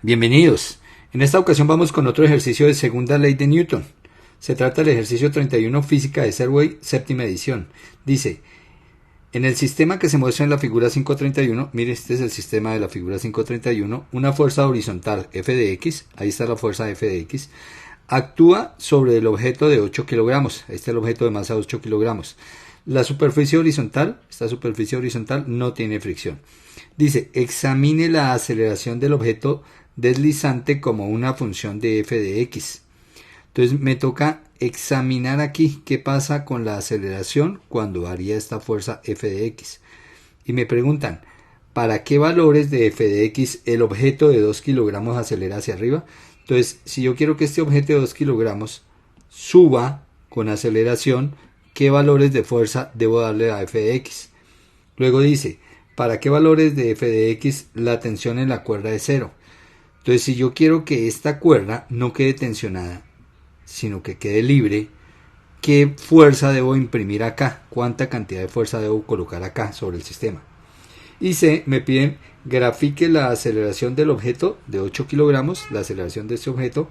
Bienvenidos. En esta ocasión vamos con otro ejercicio de segunda ley de Newton. Se trata del ejercicio 31 física de Serway, séptima edición. Dice, en el sistema que se muestra en la figura 531, mire, este es el sistema de la figura 531, una fuerza horizontal F de X, ahí está la fuerza F de X, actúa sobre el objeto de 8 kilogramos, este es el objeto de masa de 8 kilogramos. La superficie horizontal, esta superficie horizontal no tiene fricción. Dice, examine la aceleración del objeto deslizante como una función de f de x. Entonces me toca examinar aquí qué pasa con la aceleración cuando varía esta fuerza f de x. Y me preguntan, ¿para qué valores de f de x el objeto de 2 kilogramos acelera hacia arriba? Entonces, si yo quiero que este objeto de 2 kilogramos suba con aceleración, ¿qué valores de fuerza debo darle a f de x? Luego dice, ¿para qué valores de f de x la tensión en la cuerda es 0? Entonces, si yo quiero que esta cuerda no quede tensionada, sino que quede libre, ¿qué fuerza debo imprimir acá? ¿Cuánta cantidad de fuerza debo colocar acá sobre el sistema? Y C, me piden grafique la aceleración del objeto de 8 kilogramos, la aceleración de este objeto,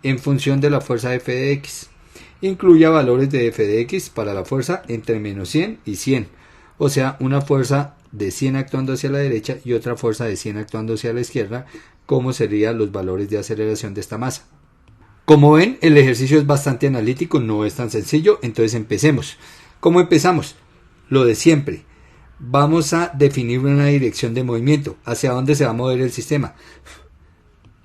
en función de la fuerza f de x. Incluya valores de f de x para la fuerza entre menos 100 y 100. O sea, una fuerza de 100 actuando hacia la derecha y otra fuerza de 100 actuando hacia la izquierda, como serían los valores de aceleración de esta masa. Como ven, el ejercicio es bastante analítico, no es tan sencillo, entonces empecemos. ¿Cómo empezamos? Lo de siempre. Vamos a definir una dirección de movimiento, hacia dónde se va a mover el sistema.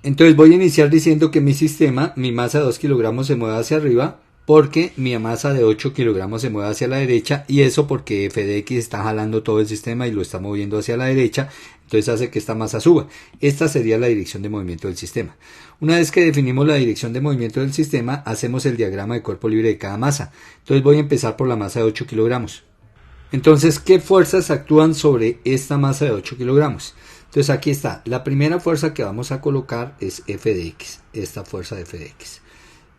Entonces voy a iniciar diciendo que mi sistema, mi masa de 2 kilogramos se mueve hacia arriba, porque mi masa de 8 kilogramos se mueve hacia la derecha, y eso porque f de x está jalando todo el sistema y lo está moviendo hacia la derecha, entonces hace que esta masa suba. Esta sería la dirección de movimiento del sistema. Una vez que definimos la dirección de movimiento del sistema, hacemos el diagrama de cuerpo libre de cada masa. Entonces voy a empezar por la masa de 8 kilogramos. Entonces, ¿qué fuerzas actúan sobre esta masa de 8 kilogramos? Entonces aquí está, la primera fuerza que vamos a colocar es f de x, esta fuerza de f de x.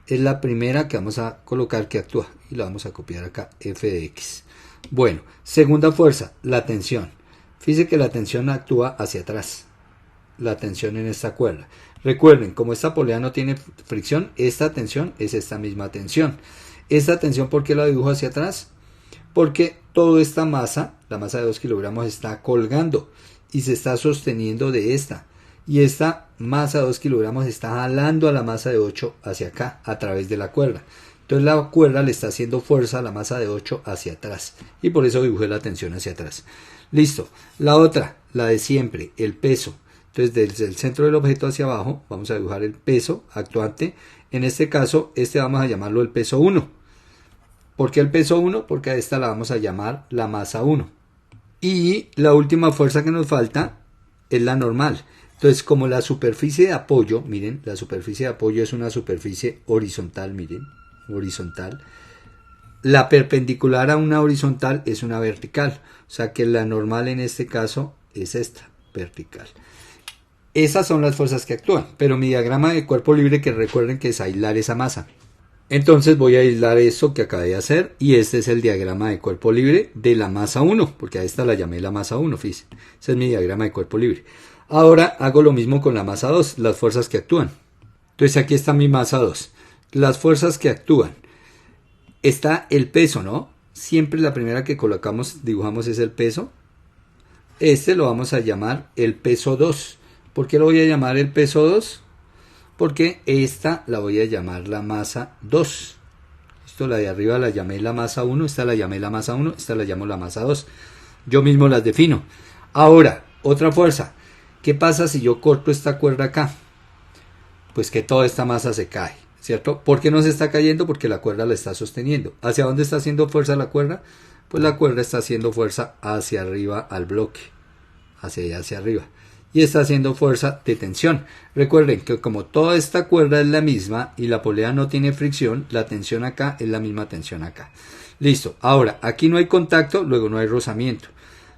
Es la primera que vamos a colocar que actúa y la vamos a copiar acá, f de x. Bueno, segunda fuerza, la tensión. Fíjense que la tensión actúa hacia atrás, la tensión en esta cuerda. Recuerden, como esta polea no tiene fricción, esta tensión es esta misma tensión. Esta tensión, ¿por qué la dibujo hacia atrás? Porque toda esta masa, la masa de 2 kilogramos, está colgando y se está sosteniendo de esta. Y esta masa de 2 kilogramos está jalando a la masa de 8 hacia acá, a través de la cuerda. Entonces la cuerda le está haciendo fuerza a la masa de 8 hacia atrás. Y por eso dibujé la tensión hacia atrás. Listo. La otra, la de siempre, el peso. Entonces desde el centro del objeto hacia abajo, vamos a dibujar el peso actuante. En este caso, vamos a llamarlo el peso 1. ¿Por qué el peso 1? Porque a esta la vamos a llamar la masa 1. Y la última fuerza que nos falta es la normal. Entonces, como la superficie de apoyo, miren, la superficie de apoyo es una superficie horizontal, miren, horizontal. La perpendicular a una horizontal es una vertical. O sea que la normal en este caso es esta, vertical. Esas son las fuerzas que actúan. Pero mi diagrama de cuerpo libre, que recuerden que es aislar esa masa. Entonces voy a aislar esto que acabé de hacer, y este es el diagrama de cuerpo libre de la masa 1, porque a esta la llamé la masa 1, fíjense. Ese es mi diagrama de cuerpo libre. Ahora hago lo mismo con la masa 2, las fuerzas que actúan. Entonces aquí está mi masa 2. Las fuerzas que actúan. Está el peso, ¿no? Siempre la primera que colocamos, dibujamos es el peso. Este lo vamos a llamar el peso 2. ¿Por qué lo voy a llamar el peso 2? Porque esta la voy a llamar la masa 2. Esto, la de arriba la llamé la masa 1, esta la llamé la masa 1, esta la llamo la masa 2. Yo mismo las defino. Ahora, otra fuerza. ¿Qué pasa si yo corto esta cuerda acá? Pues que toda esta masa se cae, ¿cierto? ¿Por qué no se está cayendo? Porque la cuerda la está sosteniendo. ¿Hacia dónde está haciendo fuerza la cuerda? Pues la cuerda está haciendo fuerza hacia arriba al bloque, hacia allá, hacia arriba. Y está haciendo fuerza de tensión. Recuerden que como toda esta cuerda es la misma y la polea no tiene fricción, la tensión acá es la misma tensión acá. Listo. Ahora, aquí no hay contacto, luego no hay rozamiento.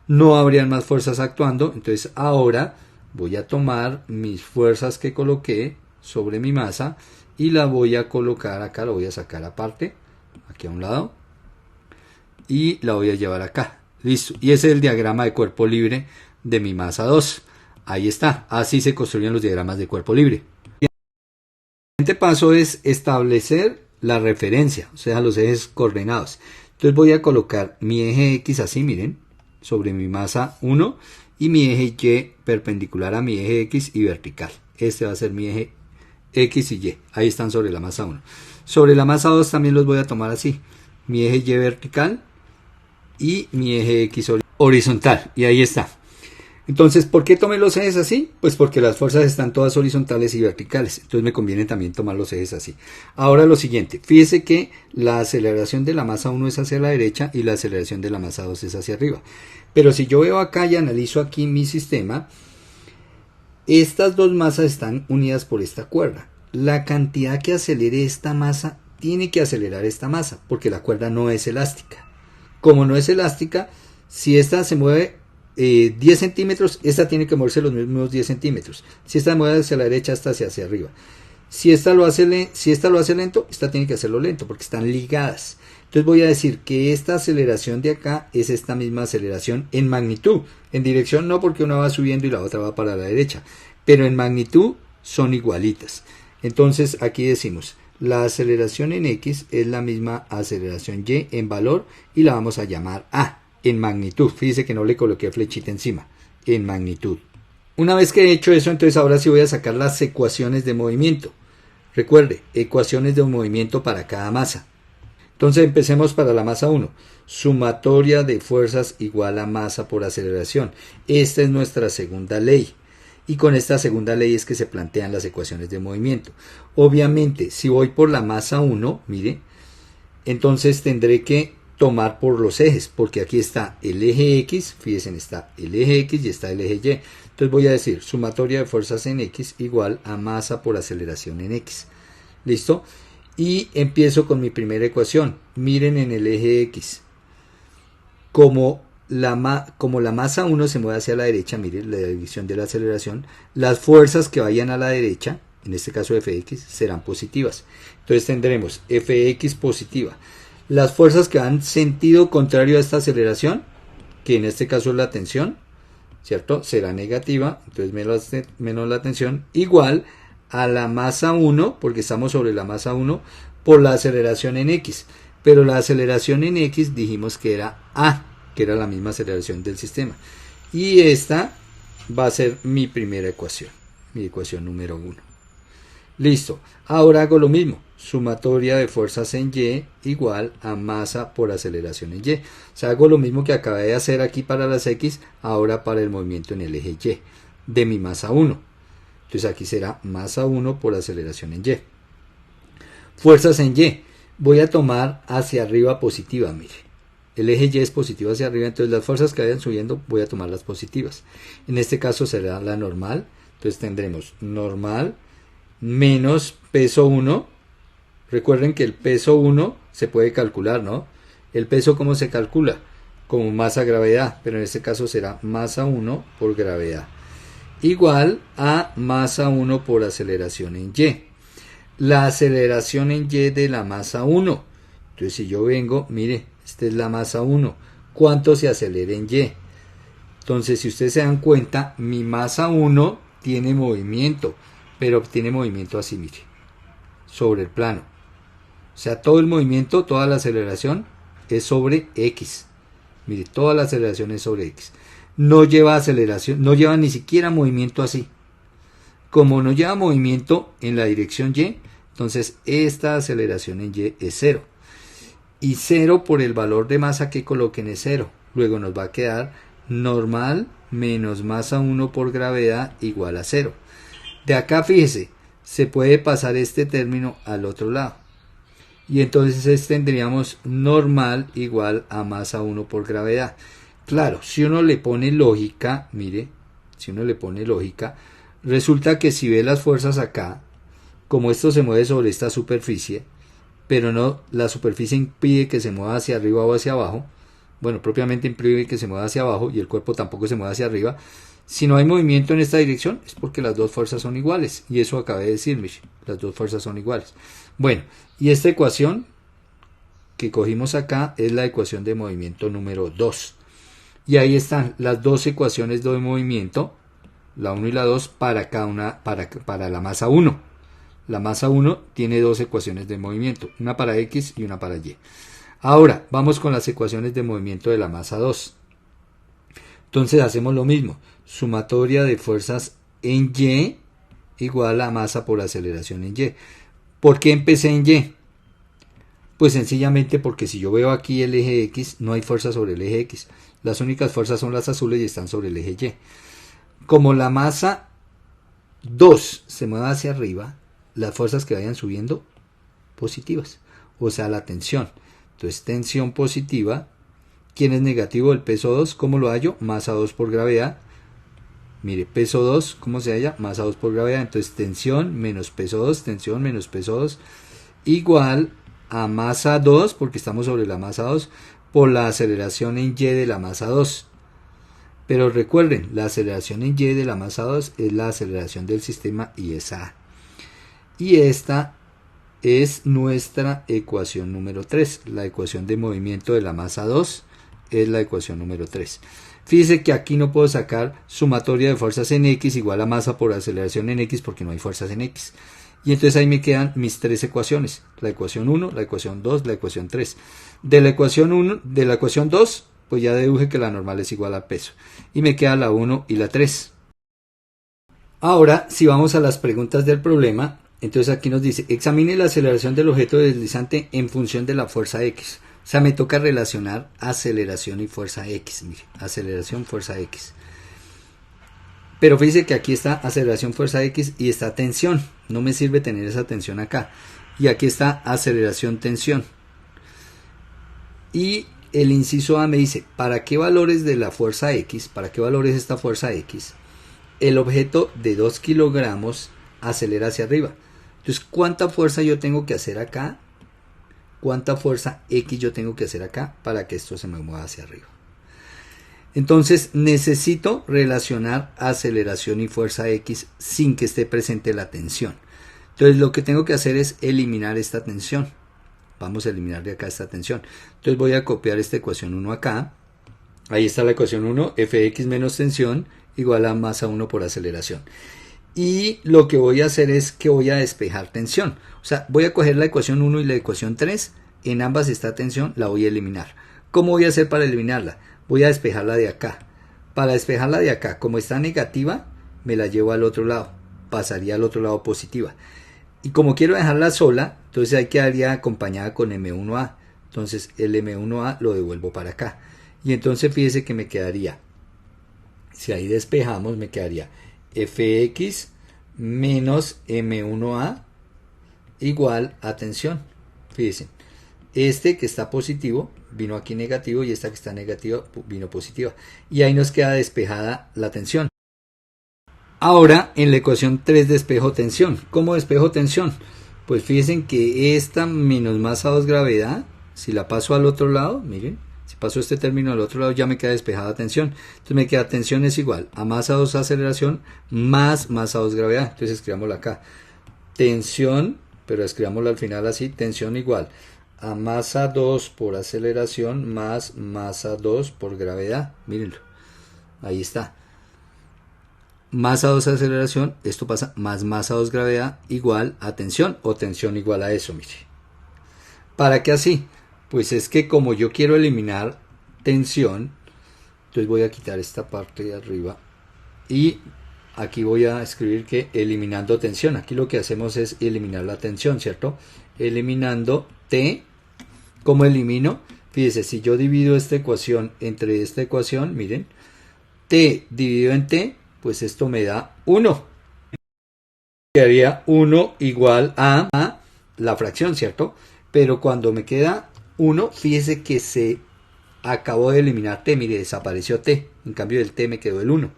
No habrían más fuerzas actuando, entonces ahora voy a tomar mis fuerzas que coloqué sobre mi masa y la voy a colocar acá, la voy a sacar aparte, aquí a un lado, y la voy a llevar acá. Listo. Y ese es el diagrama de cuerpo libre de mi masa 2. Ahí está, así se construyen los diagramas de cuerpo libre. El siguiente paso es establecer la referencia, o sea, los ejes coordenados. Entonces voy a colocar mi eje X así, miren, sobre mi masa 1 y mi eje Y perpendicular a mi eje X y vertical. Este va a ser mi eje X y Y. Ahí están sobre la masa 1. Sobre la masa 2 también los voy a tomar así. Mi eje Y vertical y mi eje X horizontal. Y ahí está. Entonces, ¿por qué tomé los ejes así? Pues porque las fuerzas están todas horizontales y verticales. Entonces me conviene también tomar los ejes así. Ahora lo siguiente. Fíjese que la aceleración de la masa 1 es hacia la derecha y la aceleración de la masa 2 es hacia arriba. Pero si yo veo acá y analizo aquí mi sistema, estas dos masas están unidas por esta cuerda. La cantidad que acelere esta masa tiene que acelerar esta masa, porque la cuerda no es elástica. Como no es elástica, si esta se mueve 10 centímetros, esta tiene que moverse los mismos 10 centímetros. Si esta mueve hacia la derecha, esta hacia arriba. Si esta lo hace lento, esta tiene que hacerlo lento, porque están ligadas. Entonces voy a decir que esta aceleración de acá es esta misma aceleración en magnitud. En dirección no, porque una va subiendo y la otra va para la derecha. Pero en magnitud son igualitas. Entonces aquí decimos, la aceleración en X es la misma aceleración Y en valor y la vamos a llamar A. En magnitud, fíjese que no le coloqué flechita encima, en magnitud. Una vez que he hecho eso, entonces ahora sí voy a sacar las ecuaciones de movimiento. Recuerde, ecuaciones de movimiento para cada masa. Entonces empecemos para la masa 1. Sumatoria de fuerzas igual a masa por aceleración. Esta es nuestra segunda ley. Y con esta segunda ley es que se plantean las ecuaciones de movimiento. Obviamente, si voy por la masa 1, mire, entonces tendré que tomar por los ejes, porque aquí está el eje X, fíjense, está el eje X y está el eje Y. Entonces voy a decir, sumatoria de fuerzas en X igual a masa por aceleración en X. ¿Listo? Y empiezo con mi primera ecuación. Miren en el eje X. Como la masa 1 se mueve hacia la derecha, miren la división de la aceleración, las fuerzas que vayan a la derecha, en este caso Fx, serán positivas. Entonces tendremos Fx positiva. Las fuerzas que van sentido contrario a esta aceleración, que en este caso es la tensión, ¿cierto? Será negativa, entonces menos la tensión, igual a la masa 1, porque estamos sobre la masa 1, por la aceleración en X. Pero la aceleración en X dijimos que era A, que era la misma aceleración del sistema. Y esta va a ser mi primera ecuación, mi ecuación número 1. Listo, ahora hago lo mismo. Sumatoria de fuerzas en Y igual a masa por aceleración en Y. O sea, hago lo mismo que acabé de hacer aquí para las X, ahora para el movimiento en el eje Y de mi masa 1. Entonces aquí será masa 1 por aceleración en Y. Fuerzas en Y. Voy a tomar hacia arriba positiva, mire. El eje Y es positivo hacia arriba, entonces las fuerzas que vayan subiendo voy a tomar las positivas. En este caso será la normal. Entonces tendremos normal menos peso 1. Recuerden que el peso 1 se puede calcular, ¿no? ¿El peso cómo se calcula? Como masa gravedad, pero en este caso será masa 1 por gravedad. Igual a masa 1 por aceleración en Y. La aceleración en Y de la masa 1. Entonces si yo vengo, mire, esta es la masa 1. ¿Cuánto se acelera en Y? Entonces si ustedes se dan cuenta, mi masa 1 tiene movimiento, pero tiene movimiento así, mire, sobre el plano. O sea, todo el movimiento, toda la aceleración es sobre X. Mire, toda la aceleración es sobre X. No lleva aceleración, no lleva ni siquiera movimiento así. Como no lleva movimiento en la dirección Y, entonces esta aceleración en Y es 0. Y 0 por el valor de masa que coloquen es 0. Luego nos va a quedar normal menos masa 1 por gravedad igual a 0. De acá, fíjese, se puede pasar este término al otro lado. Y entonces tendríamos normal igual a masa 1 por gravedad. Claro, si uno le pone lógica, mire, si uno le pone lógica, resulta que si ve las fuerzas acá, como esto se mueve sobre esta superficie, pero no, la superficie impide que se mueva hacia arriba o hacia abajo, bueno, propiamente impide que se mueva hacia abajo y el cuerpo tampoco se mueve hacia arriba. Si no hay movimiento en esta dirección es porque las dos fuerzas son iguales. Y eso acabé de decir, las dos fuerzas son iguales. Bueno, y esta ecuación que cogimos acá es la ecuación de movimiento número 2. Y ahí están las dos ecuaciones de movimiento la 1 y la 2 para cada una, para la masa 1. La masa 1 tiene dos ecuaciones de movimiento, una para X y una para Y. Ahora, vamos con las ecuaciones de movimiento de la masa 2. Entonces hacemos lo mismo, sumatoria de fuerzas en Y igual a masa por aceleración en Y. ¿Por qué empecé en Y? Pues sencillamente porque si yo veo aquí el eje X, no hay fuerza sobre el eje X. Las únicas fuerzas son las azules y están sobre el eje Y. Como la masa 2 se mueve hacia arriba, las fuerzas que vayan subiendo, positivas. O sea, la tensión. Entonces, tensión positiva. ¿Quién es negativo? El peso 2. ¿Cómo lo hallo? Masa 2 por gravedad. Mire, peso 2, ¿cómo se halla? Masa 2 por gravedad. Entonces, tensión menos peso 2, tensión menos peso 2, igual a masa 2, porque estamos sobre la masa 2, por la aceleración en Y de la masa 2. Pero recuerden, la aceleración en Y de la masa 2 es la aceleración del sistema y es A. Y esta es nuestra ecuación número 3. La ecuación de movimiento de la masa 2 es la ecuación número 3. Fíjese que aquí no puedo sacar sumatoria de fuerzas en X igual a masa por aceleración en X porque no hay fuerzas en X. Y entonces ahí me quedan mis tres ecuaciones. La ecuación 1, la ecuación 2, la ecuación 3. De la ecuación 1, de la ecuación 2, pues ya deduje que la normal es igual al peso. Y me queda la 1 y la 3. Ahora, si vamos a las preguntas del problema, entonces aquí nos dice, examine la aceleración del objeto deslizante en función de la fuerza X. O sea, me toca relacionar aceleración y fuerza X. Mire, aceleración, fuerza X. Pero fíjese que aquí está aceleración, fuerza X y está tensión. No me sirve tener esa tensión acá. Y aquí está aceleración, tensión. Y el inciso A me dice, ¿para qué valores de la fuerza X? ¿Para qué valores esta fuerza X? El objeto de 2 kilogramos acelera hacia arriba. Entonces, ¿cuánta fuerza yo tengo que hacer acá? ¿Cuánta fuerza X yo tengo que hacer acá para que esto se me mueva hacia arriba? Entonces, necesito relacionar aceleración y fuerza X sin que esté presente la tensión. Entonces, lo que tengo que hacer es eliminar esta tensión. Vamos a eliminar de acá esta tensión. Entonces, voy a copiar esta ecuación 1 acá. Ahí está la ecuación 1, Fx menos tensión igual a masa 1 por aceleración. Y lo que voy a hacer es que voy a despejar tensión. O sea, voy a coger la ecuación 1 y la ecuación 3. En ambas está tensión, la voy a eliminar. ¿Cómo voy a hacer para eliminarla? Voy a despejarla de acá. Para despejarla de acá, como está negativa, me la llevo al otro lado. Pasaría al otro lado positiva. Y como quiero dejarla sola, entonces hay que quedaría acompañada con M1A. Entonces el M1A lo devuelvo para acá. Y entonces fíjese que me quedaría, si ahí despejamos, me quedaría Fx menos M1A igual a tensión. Fíjense, este que está positivo vino aquí negativo y esta que está negativa vino positiva. Y ahí nos queda despejada la tensión. Ahora en la ecuación 3 despejo tensión. ¿Cómo despejo tensión? Pues fíjense que esta menos masa 2 gravedad, si la paso al otro lado, miren, si paso este término al otro lado ya me queda despejada tensión. Entonces me queda tensión es igual a masa 2 aceleración más masa 2 gravedad. Entonces escribámosla acá. Tensión, pero escribámosla al final así, tensión igual a masa 2 por aceleración más masa 2 por gravedad. Mírenlo, ahí está. Masa 2 aceleración, esto pasa más masa 2 gravedad igual a tensión o tensión igual a eso, mire. ¿Para qué así? Pues es que como yo quiero eliminar tensión, entonces voy a quitar esta parte de arriba y aquí voy a escribir que eliminando tensión. Aquí lo que hacemos es eliminar la tensión, ¿cierto? Eliminando T. ¿Cómo elimino? Fíjese, si yo divido esta ecuación entre esta ecuación, miren, T dividido en T, pues esto me da 1. Quedaría 1 igual a la fracción, ¿cierto? Pero cuando me queda 1, fíjese que se acabó de eliminar T, mire, desapareció T. En cambio del T me quedó el 1.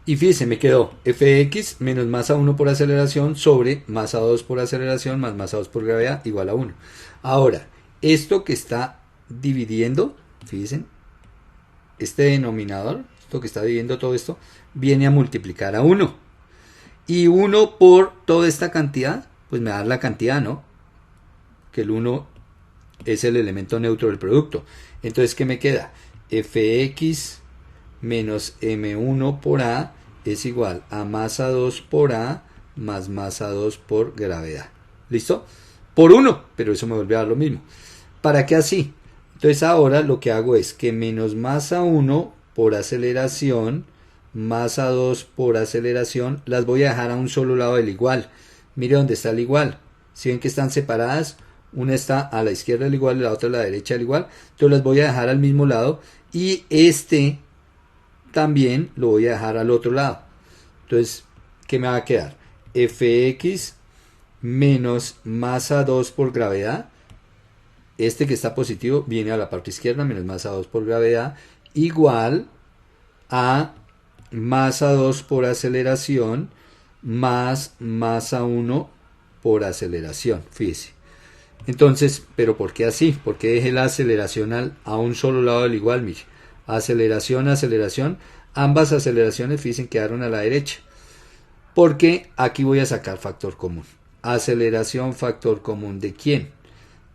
Y fíjese, me quedó Fx menos masa 1 por aceleración sobre masa 2 por aceleración más masa 2 por gravedad igual a 1. Ahora, esto que está dividiendo, fíjense, este denominador, esto que está dividiendo todo esto, viene a multiplicar a 1. Y 1 por toda esta cantidad, pues me da la cantidad, ¿no? Que el 1 es el elemento neutro del producto. Entonces, ¿qué me queda? Fx menos M1 por A es igual a masa 2 por A más masa 2 por gravedad. ¿Listo? Por 1, pero eso me vuelve a dar lo mismo. ¿Para qué así? Entonces ahora lo que hago es que menos masa 1 por aceleración, masa 2 por aceleración, las voy a dejar a un solo lado del igual. Mire dónde está el igual. Si ven que están separadas, una está a la izquierda del igual y la otra a la derecha del igual. Entonces las voy a dejar al mismo lado y este también lo voy a dejar al otro lado. Entonces, ¿qué me va a quedar? Fx menos masa 2 por gravedad. Este que está positivo viene a la parte izquierda, menos masa 2 por gravedad, igual a masa 2 por aceleración más masa 1 por aceleración. Fíjese. Entonces, ¿pero por qué así? ¿Por qué dejé la aceleración a un solo lado del igual? Mire, aceleración, aceleración. Ambas aceleraciones, fíjense, quedaron a la derecha. Porque aquí voy a sacar factor común. Aceleración, factor común ¿de quién?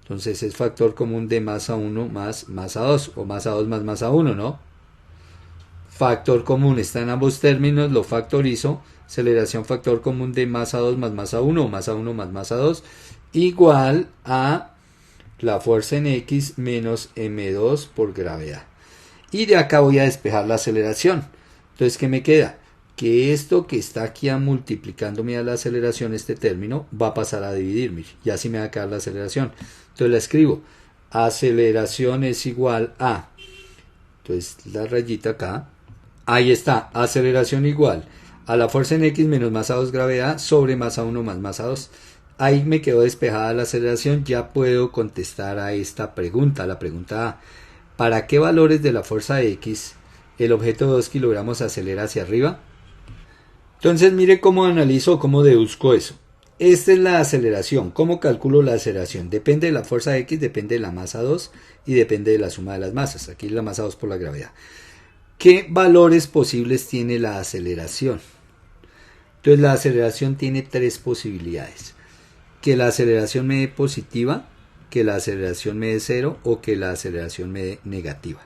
Entonces es factor común de masa 1 más masa 2, o masa 2 más masa 1, ¿no? Factor común está en ambos términos, lo factorizo. Aceleración, factor común de masa 2 más masa 1, o masa 1 más masa 2, igual a la fuerza en X menos M2 por gravedad. Y de acá voy a despejar la aceleración. Entonces, ¿qué me queda? Que esto que está aquí multiplicándome a la aceleración, este término, va a pasar a dividirme. Y así me va a quedar la aceleración. Entonces la escribo. Aceleración es igual a... Entonces la rayita acá. Ahí está. Aceleración igual a la fuerza en X menos masa 2 gravedad sobre masa 1 más masa 2. Ahí me quedó despejada la aceleración. Ya puedo contestar a esta pregunta. La pregunta A. ¿Para qué valores de la fuerza X el objeto de 2 kilogramos acelera hacia arriba? Entonces mire cómo analizo, cómo deduzco eso. Esta es la aceleración. ¿Cómo calculo la aceleración? Depende de la fuerza X, depende de la masa 2 y depende de la suma de las masas. Aquí la masa 2 por la gravedad. ¿Qué valores posibles tiene la aceleración? Entonces la aceleración tiene tres posibilidades. Que la aceleración me dé positiva, que la aceleración me dé cero o que la aceleración me dé negativa.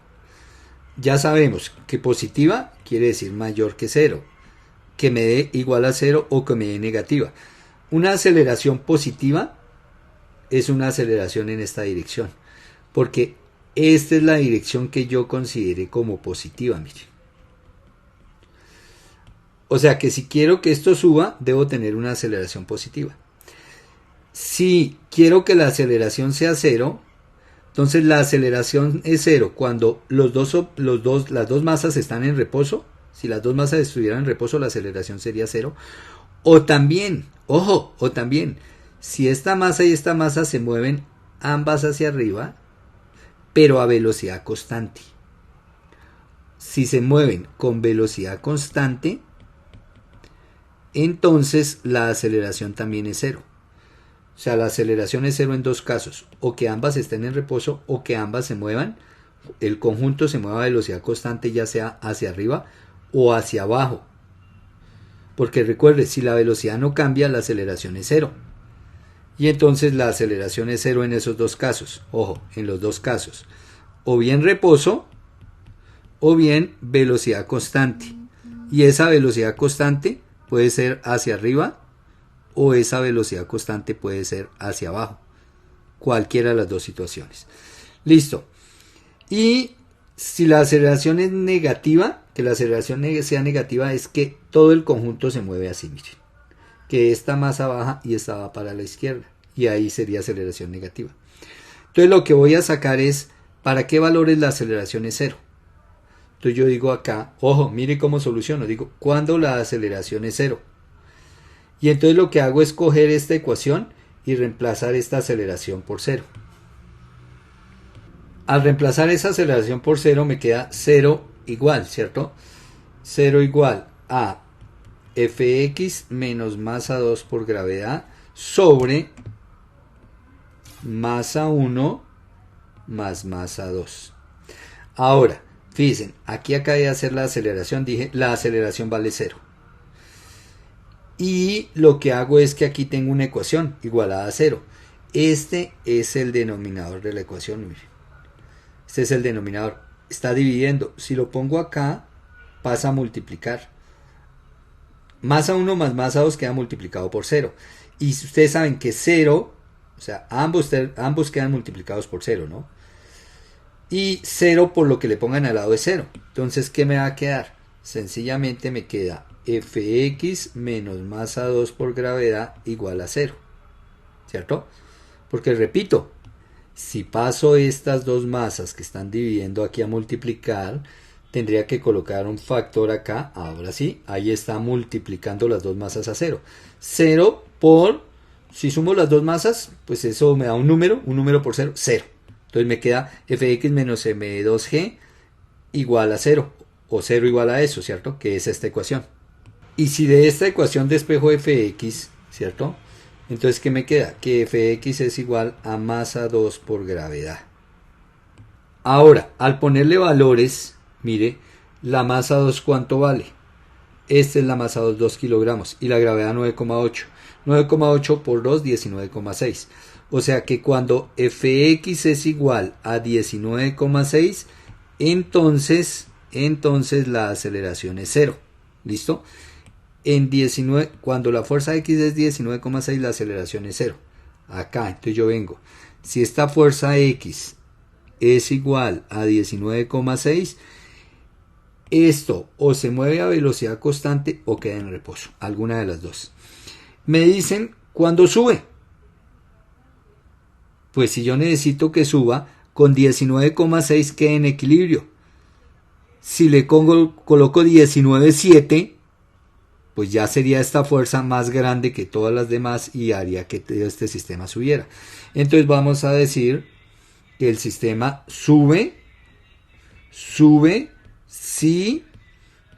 Ya sabemos que positiva quiere decir mayor que cero, que me dé igual a cero o que me dé negativa. Una aceleración positiva es una aceleración en esta dirección, porque esta es la dirección que yo consideré como positiva, mire. O sea que si quiero que esto suba, debo tener una aceleración positiva. Si quiero que la aceleración sea cero, entonces la aceleración es cero cuando las dos masas están en reposo. Si las dos masas estuvieran en reposo, la aceleración sería cero. O también, ojo, o también, si esta masa y esta masa se mueven ambas hacia arriba, pero a velocidad constante. Si se mueven con velocidad constante, entonces la aceleración también es cero. O sea, la aceleración es cero en dos casos, o que ambas estén en reposo o que ambas se muevan, el conjunto se mueva a velocidad constante ya sea hacia arriba o hacia abajo. Porque recuerde, si la velocidad no cambia, la aceleración es cero. Y entonces la aceleración es cero en esos dos casos. Ojo, en los dos casos. O bien reposo o bien velocidad constante. Y esa velocidad constante puede ser hacia arriba o esa velocidad constante puede ser hacia abajo. Cualquiera de las dos situaciones. Listo. Y si la aceleración es negativa, que la aceleración sea negativa es que todo el conjunto se mueve así, miren. Que esta masa baja y esta va para la izquierda. Y ahí sería aceleración negativa. Entonces lo que voy a sacar es, ¿para qué valores la aceleración es cero? Entonces yo digo acá, ojo, mire cómo soluciono. Digo, ¿cuándo la aceleración es cero? Y entonces lo que hago es coger esta ecuación y reemplazar esta aceleración por cero. Al reemplazar esa aceleración por cero me queda cero igual, ¿cierto? Cero igual a Fx menos masa 2 por gravedad sobre masa 1 más masa 2. Ahora, fíjense, aquí acabé de hacer la aceleración, dije la aceleración vale 0. Y lo que hago es que aquí tengo una ecuación igualada a 0. Este es el denominador de la ecuación, miren. Este es el denominador. Está dividiendo. Si lo pongo acá, pasa a multiplicar. masa 1 más masa 2 queda multiplicado por 0. Y ustedes saben que 0, o sea, ambos quedan multiplicados por 0, ¿no? Y 0 por lo que le pongan al lado es 0. Entonces, ¿qué me va a quedar? Sencillamente me queda fx menos masa 2 por gravedad igual a 0. ¿Cierto? Porque repito, si paso estas dos masas que están dividiendo aquí a multiplicar, tendría que colocar un factor acá. Ahora sí, ahí está multiplicando las dos masas a 0. 0 por, si sumo las dos masas, pues eso me da un número por 0, 0. Entonces me queda fx menos m2g igual a 0, o 0 igual a eso, ¿cierto? Que es esta ecuación. Y si de esta ecuación despejo fx, ¿cierto? Entonces, ¿qué me queda? Que fx es igual a masa 2 por gravedad. Ahora, al ponerle valores, mire, la masa 2 ¿cuánto vale? Esta es la masa 2 kilogramos, y la gravedad 9,8. 9,8 por 2, 19,6. O sea que cuando fx es igual a 19,6, entonces la aceleración es 0. ¿Listo? Cuando la fuerza x es 19,6, la aceleración es 0. Acá, entonces yo vengo. Si esta fuerza x es igual a 19,6, esto o se mueve a velocidad constante o queda en reposo. Alguna de las dos. Me dicen cuándo sube. Pues si yo necesito que suba, con 19,6 quede en equilibrio. Si le coloco 19,7, pues ya sería esta fuerza más grande que todas las demás y haría que este sistema subiera. Entonces vamos a decir que el sistema sube si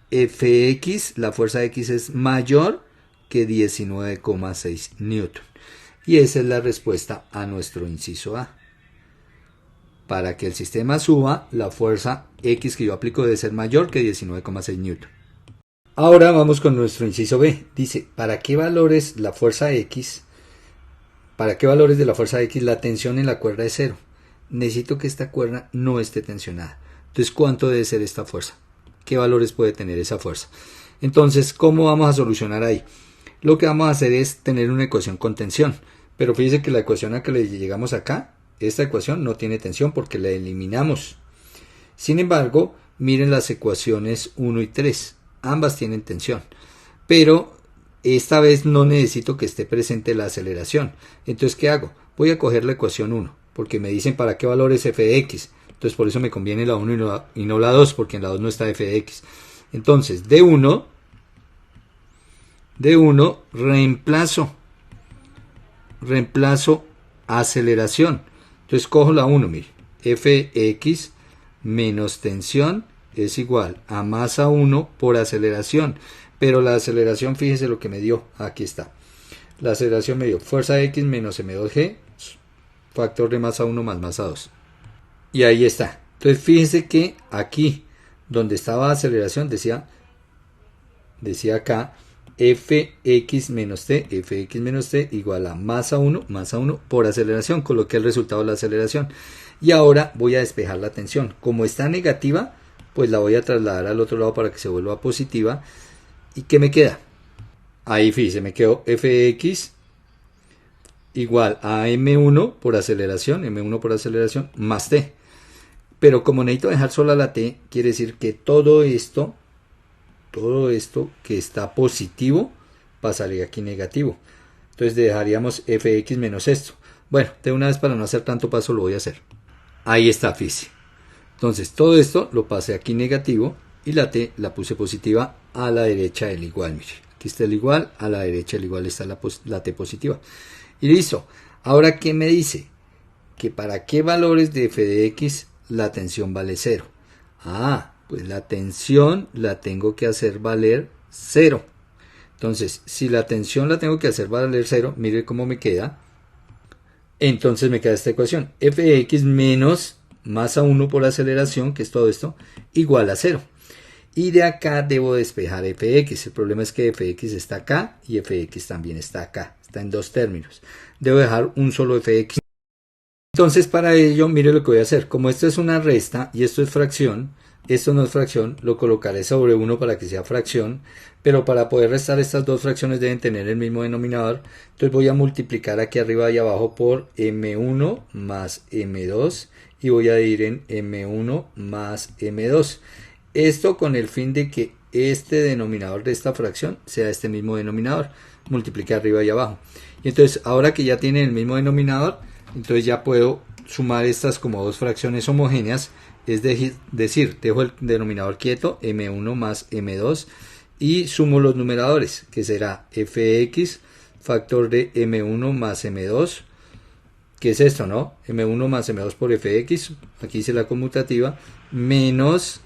fx, la fuerza x es mayor que 19,6 newton. Y esa es la respuesta a nuestro inciso A. Para que el sistema suba, la fuerza x que yo aplico debe ser mayor que 19,6 newton. Ahora vamos con nuestro inciso B. Dice, ¿para qué valores de la fuerza X la tensión en la cuerda es 0? Necesito que esta cuerda no esté tensionada. Entonces, ¿cuánto debe ser esta fuerza? ¿Qué valores puede tener esa fuerza? Entonces, ¿cómo vamos a solucionar ahí? Lo que vamos a hacer es tener una ecuación con tensión. Pero fíjense que la ecuación a que le llegamos acá, esta ecuación no tiene tensión porque la eliminamos. Sin embargo, miren las ecuaciones 1 y 3. Ambas tienen tensión, pero esta vez no necesito que esté presente la aceleración. Entonces, ¿qué hago? Voy a coger la ecuación 1, porque me dicen para qué valor es f de x. Entonces, por eso me conviene la 1 y no la 2, porque en la 2 no está f de x. Entonces, de 1 reemplazo aceleración. Entonces, cojo la 1, mire, fx menos tensión es igual a masa 1 por aceleración. Pero la aceleración, fíjese lo que me dio. Aquí está. La aceleración me dio fuerza x menos m2g, factor de masa 1 más masa 2. Y ahí está. Entonces fíjense que aquí, donde estaba aceleración, decía acá, fx menos t igual a masa 1 por aceleración. Coloqué el resultado de la aceleración. Y ahora voy a despejar la tensión. Como está negativa, pues la voy a trasladar al otro lado para que se vuelva positiva. ¿Y qué me queda? Ahí fíjese, me quedó fx igual a m1 por aceleración, más t. Pero como necesito dejar sola la t, quiere decir que todo esto que está positivo pasaría aquí negativo. Entonces dejaríamos fx menos esto. Bueno, de una vez para no hacer tanto paso lo voy a hacer. Ahí está, fíjese. Entonces todo esto lo pasé aquí negativo y la t la puse positiva a la derecha del igual. Mire, aquí está el igual, a la derecha del igual está la t positiva. Y listo. Ahora, ¿qué me dice? Que para qué valores de f de x la tensión vale 0. Pues la tensión la tengo que hacer valer 0. Entonces, si la tensión la tengo que hacer valer 0, mire cómo me queda. Entonces me queda esta ecuación. F de x menos masa 1 por aceleración, que es todo esto, igual a 0. Y de acá debo despejar fx. El problema es que fx está acá y fx también está acá. Está en dos términos. Debo dejar un solo fx. Entonces para ello, mire lo que voy a hacer. Como esto es una resta y esto es fracción, Esto no es fracción, lo colocaré sobre 1 para que sea fracción, pero para poder restar estas dos fracciones deben tener el mismo denominador. Entonces voy a multiplicar aquí arriba y abajo por m1 más m2 y voy a dividir en m1 más m2. Esto con el fin de que este denominador de esta fracción sea este mismo denominador. Multiplique arriba y abajo. Y entonces ahora que ya tienen el mismo denominador, entonces ya puedo sumar estas como dos fracciones homogéneas. Es decir, dejo el denominador quieto, m1 más m2, y sumo los numeradores, que será fx factor de m1 más m2, que es esto, ¿no? m1 más m2 por fx, aquí hice la conmutativa, menos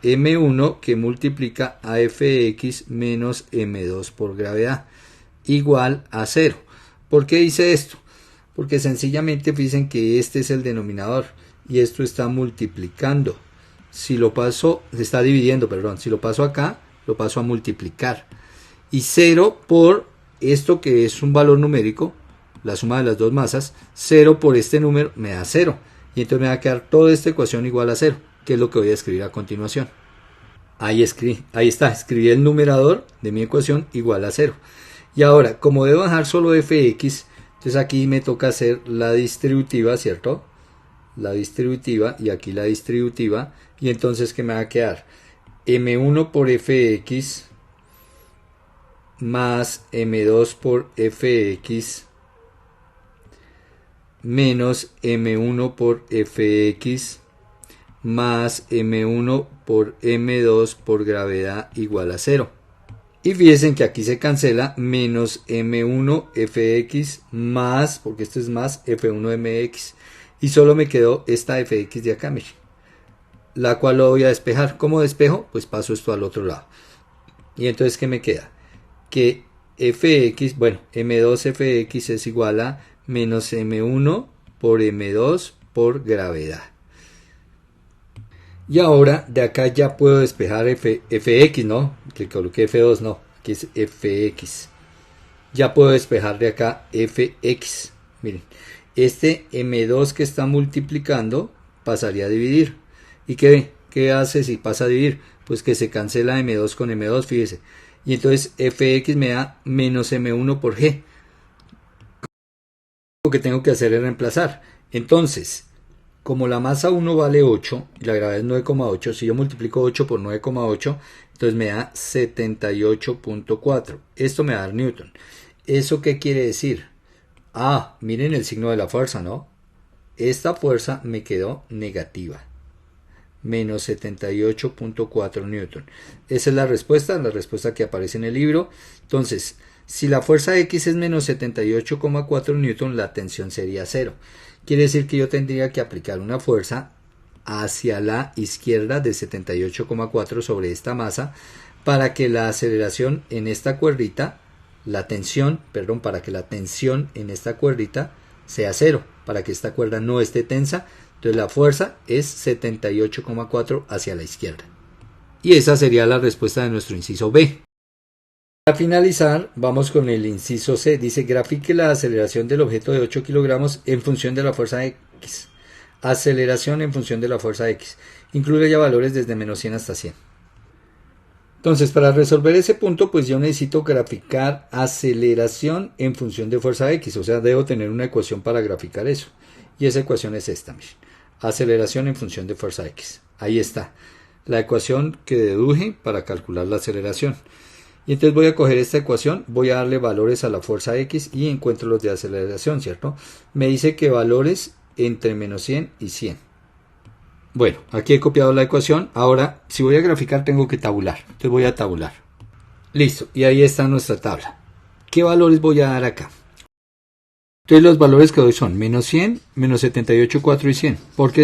m1 que multiplica a fx menos m2 por gravedad, igual a 0. ¿Por qué hice esto? Porque sencillamente fíjense que este es el denominador y esto está multiplicando. Si lo paso, se está dividiendo, perdón. Si lo paso acá, lo paso a multiplicar. Y 0 por esto que es un valor numérico, la suma de las dos masas, 0 por este número me da 0. Y entonces me va a quedar toda esta ecuación igual a 0, que es lo que voy a escribir a continuación. Ahí está, escribí el numerador de mi ecuación igual a 0. Y ahora, como debo dejar solo fx, entonces aquí me toca hacer la distributiva, ¿cierto? La distributiva y aquí la distributiva. Y entonces, ¿qué me va a quedar? m1 por fx más m2 por fx menos m1 por fx más m1 por m2 por gravedad igual a 0. Y fíjense que aquí se cancela menos m1 fx más, porque esto es más f1 mx. Y solo me quedó esta fx de acá, miren, la cual lo voy a despejar. ¿Cómo despejo? Pues paso esto al otro lado. Y entonces, ¿qué me queda? Que fx, bueno, m2 fx es igual a menos m1 por m2 por gravedad. Y ahora de acá ya puedo despejar fx, ¿no? Que coloqué f2, no, aquí es fx. Ya puedo despejar de acá fx. Miren, este m2 que está multiplicando pasaría a dividir. ¿Y qué hace si pasa a dividir? Pues que se cancela m2 con m2, fíjese. Y entonces fx me da menos m1 por g. Lo que tengo que hacer es reemplazar. Entonces, como la masa 1 vale 8 y la gravedad es 9,8, si yo multiplico 8 por 9,8, entonces me da 78.4. Esto me va a dar Newton. ¿Eso qué quiere decir? Ah, miren el signo de la fuerza, ¿no? Esta fuerza me quedó negativa. Menos 78.4 Newton. Esa es la respuesta que aparece en el libro. Entonces, si la fuerza X es menos 78,4 Newton, la tensión sería 0. Quiere decir que yo tendría que aplicar una fuerza hacia la izquierda de 78,4 sobre esta masa para que la aceleración en esta cuerdita, para que la tensión en esta cuerdita sea 0, para que esta cuerda no esté tensa. Entonces la fuerza es 78,4 hacia la izquierda. Y esa sería la respuesta de nuestro inciso B. Para finalizar, vamos con el inciso C. Dice, grafique la aceleración del objeto de 8 kilogramos en función de la fuerza X. Aceleración en función de la fuerza X. Incluye ya valores desde menos 100 hasta 100. Entonces, para resolver ese punto, pues yo necesito graficar aceleración en función de fuerza X. O sea, debo tener una ecuación para graficar eso. Y esa ecuación es esta, miren. Aceleración en función de fuerza X. Ahí está. La ecuación que deduje para calcular la aceleración. Y entonces voy a coger esta ecuación, voy a darle valores a la fuerza X y encuentro los de aceleración, ¿cierto? Me dice que valores entre menos 100 y 100. Bueno, aquí he copiado la ecuación. Ahora, si voy a graficar, tengo que tabular. Entonces voy a tabular. Listo, y ahí está nuestra tabla. ¿Qué valores voy a dar acá? Entonces los valores que doy son menos 100, menos 78,4 y 100. ¿Por qué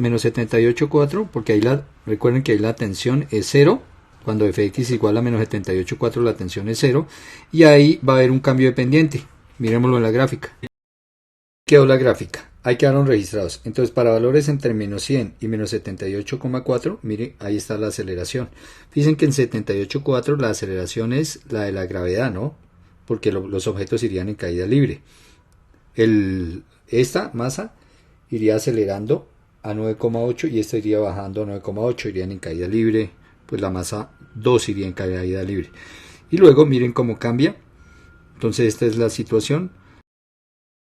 menos 78,4? Porque recuerden que ahí la tensión es 0. Cuando fx igual a menos 78,4 la tensión es 0. Y ahí va a haber un cambio de pendiente. Miremoslo en la gráfica. Quedó la gráfica. Ahí quedaron registrados. Entonces para valores entre menos 100 y menos 78,4, mire, ahí está la aceleración. Fíjense que en 78,4 la aceleración es la de la gravedad, ¿no? Porque los objetos irían en caída libre. Esta masa iría acelerando a 9,8 y esta iría bajando a 9,8, irían en caída libre, pues la masa 2 iría en caída libre. Y luego miren cómo cambia. Entonces esta es la situación.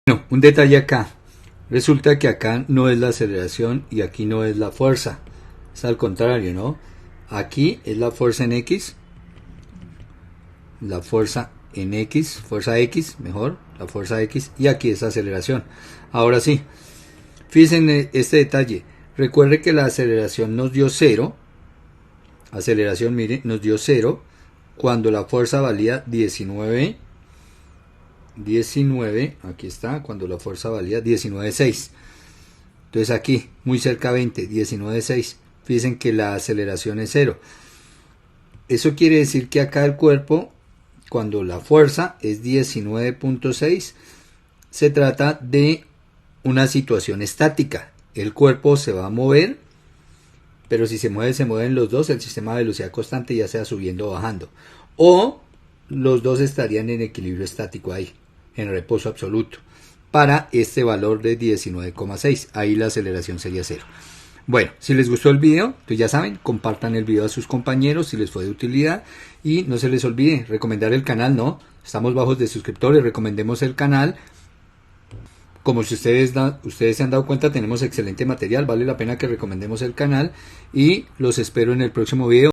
Bueno, un detalle acá. Resulta que acá no es la aceleración y aquí no es la fuerza. Es al contrario, ¿no? Aquí es la fuerza en X. La fuerza en X, fuerza X, mejor, la fuerza X, y aquí es aceleración. Ahora sí, fíjense en este detalle. Recuerde que la aceleración nos dio 0. Aceleración, mire, nos dio 0 cuando la fuerza valía 19. Aquí está, cuando la fuerza valía 19,6. Entonces aquí, muy cerca 20, 19,6. Fíjense que la aceleración es 0. Eso quiere decir que acá el cuerpo, cuando la fuerza es 19,6, se trata de una situación estática. El cuerpo se va a mover, pero si se mueven los dos, el sistema de velocidad constante, ya sea subiendo o bajando. O los dos estarían en equilibrio estático ahí, en reposo absoluto, para este valor de 19,6. Ahí la aceleración sería 0. Bueno, si les gustó el video, pues ya saben, compartan el video a sus compañeros si les fue de utilidad. Y no se les olvide recomendar el canal, ¿no? Estamos bajos de suscriptores, recomendemos el canal. Como si ustedes se han dado cuenta, tenemos excelente material, vale la pena que recomendemos el canal. Y los espero en el próximo video.